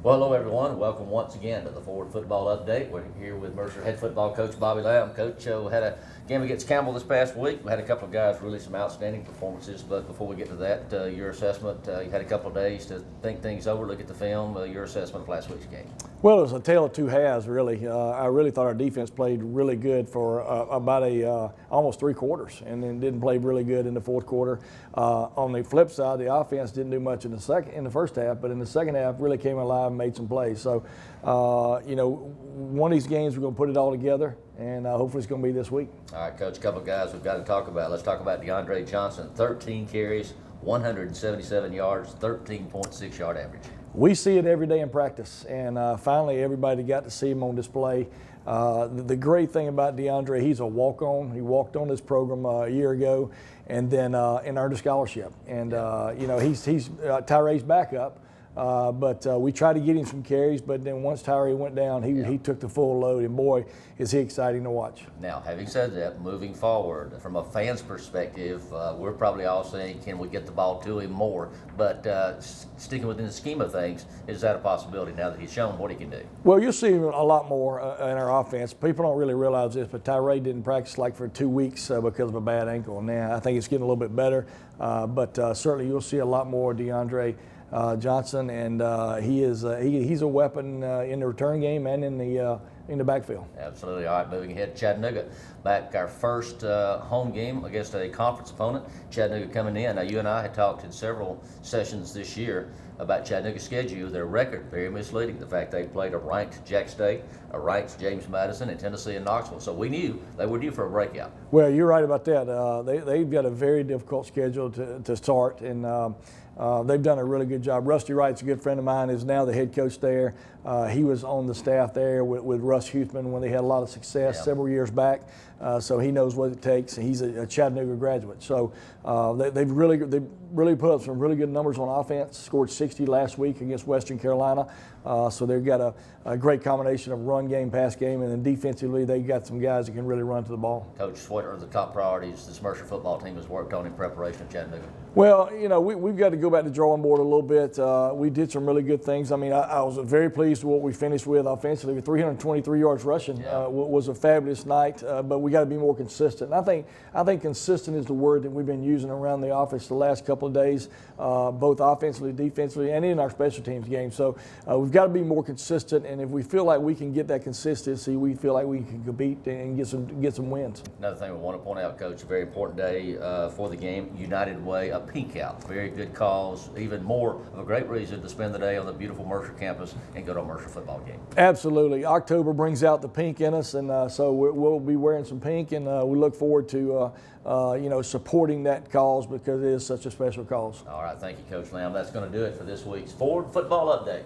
Well, hello everyone. Welcome once again to the Forward Football Update. We're here with Mercer head football coach Bobby Lamb. Coach, we had a game against Campbell this past week. We had a couple of guys really some outstanding performances, but before we get to that, your assessment, you had a couple of days to think things over, look at the film, your assessment of last week's game. Well, it was a tale of two halves, really. I really thought our defense played really good for about almost 3 quarters, and then didn't play really good in the fourth quarter. On the flip side, the offense didn't do much in the first half, but in the second half really came alive and made some plays. So, one of these games we're going to put it all together, and hopefully it's going to be this week. All right, Coach, a couple of guys we've got to talk about. Let's talk about DeAndre Johnson, 13 carries, 177 yards, 13.6 yard average. We see it every day in practice, and finally everybody got to see him on display. The great thing about DeAndre, he's a walk-on. He walked on this program a year ago, and then earned a scholarship. And he's Tyree's backup. But we tried to get him some carries, but then once Tyree went down, he took the full load, and boy, is he exciting to watch. Now, having said that, moving forward, from a fan's perspective, we're probably all saying, can we get the ball to him more? But sticking within the scheme of things, is that a possibility now that he's shown what he can do? Well, you'll see him a lot more in our offense. People don't really realize this, but Tyree didn't practice like for 2 weeks because of a bad ankle. Now, I think it's getting a little bit better, but certainly you'll see a lot more DeAndre Johnson, and he's a weapon in the return game and in the backfield. Absolutely. All right, moving ahead, Chattanooga. Back our first home game against a conference opponent. Chattanooga coming in. Now, you and I had talked in several sessions this year about Chattanooga's schedule. Their record, very misleading. The fact they played a ranked Jack State, a ranked James Madison, and Tennessee and Knoxville. So we knew they were due for a breakout. Well, you're right about that. They've got a very difficult schedule to start, and they've done a really good job. Rusty Wright's a good friend of mine, is now the head coach there. He was on the staff there with Russ Huthman when they had a lot of success several years back. So he knows what it takes. He's a Chattanooga graduate. So they've really put up some really good numbers on offense. Scored 60 last week against Western Carolina. So they've got a great combination of run game, pass game, and then defensively they've got some guys that can really run to the ball. Coach, what are the top priorities this Mercer football team has worked on in preparation of Chattanooga? Well, we've got to go back to the drawing board a little bit. We did some really good things. I mean, I was very pleased with what we finished with offensively. With 323 yards rushing was a fabulous night, but we got to be more consistent. And I think consistent is the word that we've been using around the office the last couple of days, both offensively, defensively, and in our special teams game. So we've got to be more consistent, and if we feel like we can get that consistency, we feel like we can compete and get some wins. Another thing we want to point out, Coach, a very important day for the game, United Way, a peak out. Very good cause, even more of a great reason to spend the day on the beautiful Mercer campus and go to a Mercer football game. Absolutely. October brings out the pink in us, and so we'll be wearing some pink, and we look forward to supporting that cause because it is such a special cause. All right, thank you, Coach Lamb. That's going to do it for this week's Forward Football Update.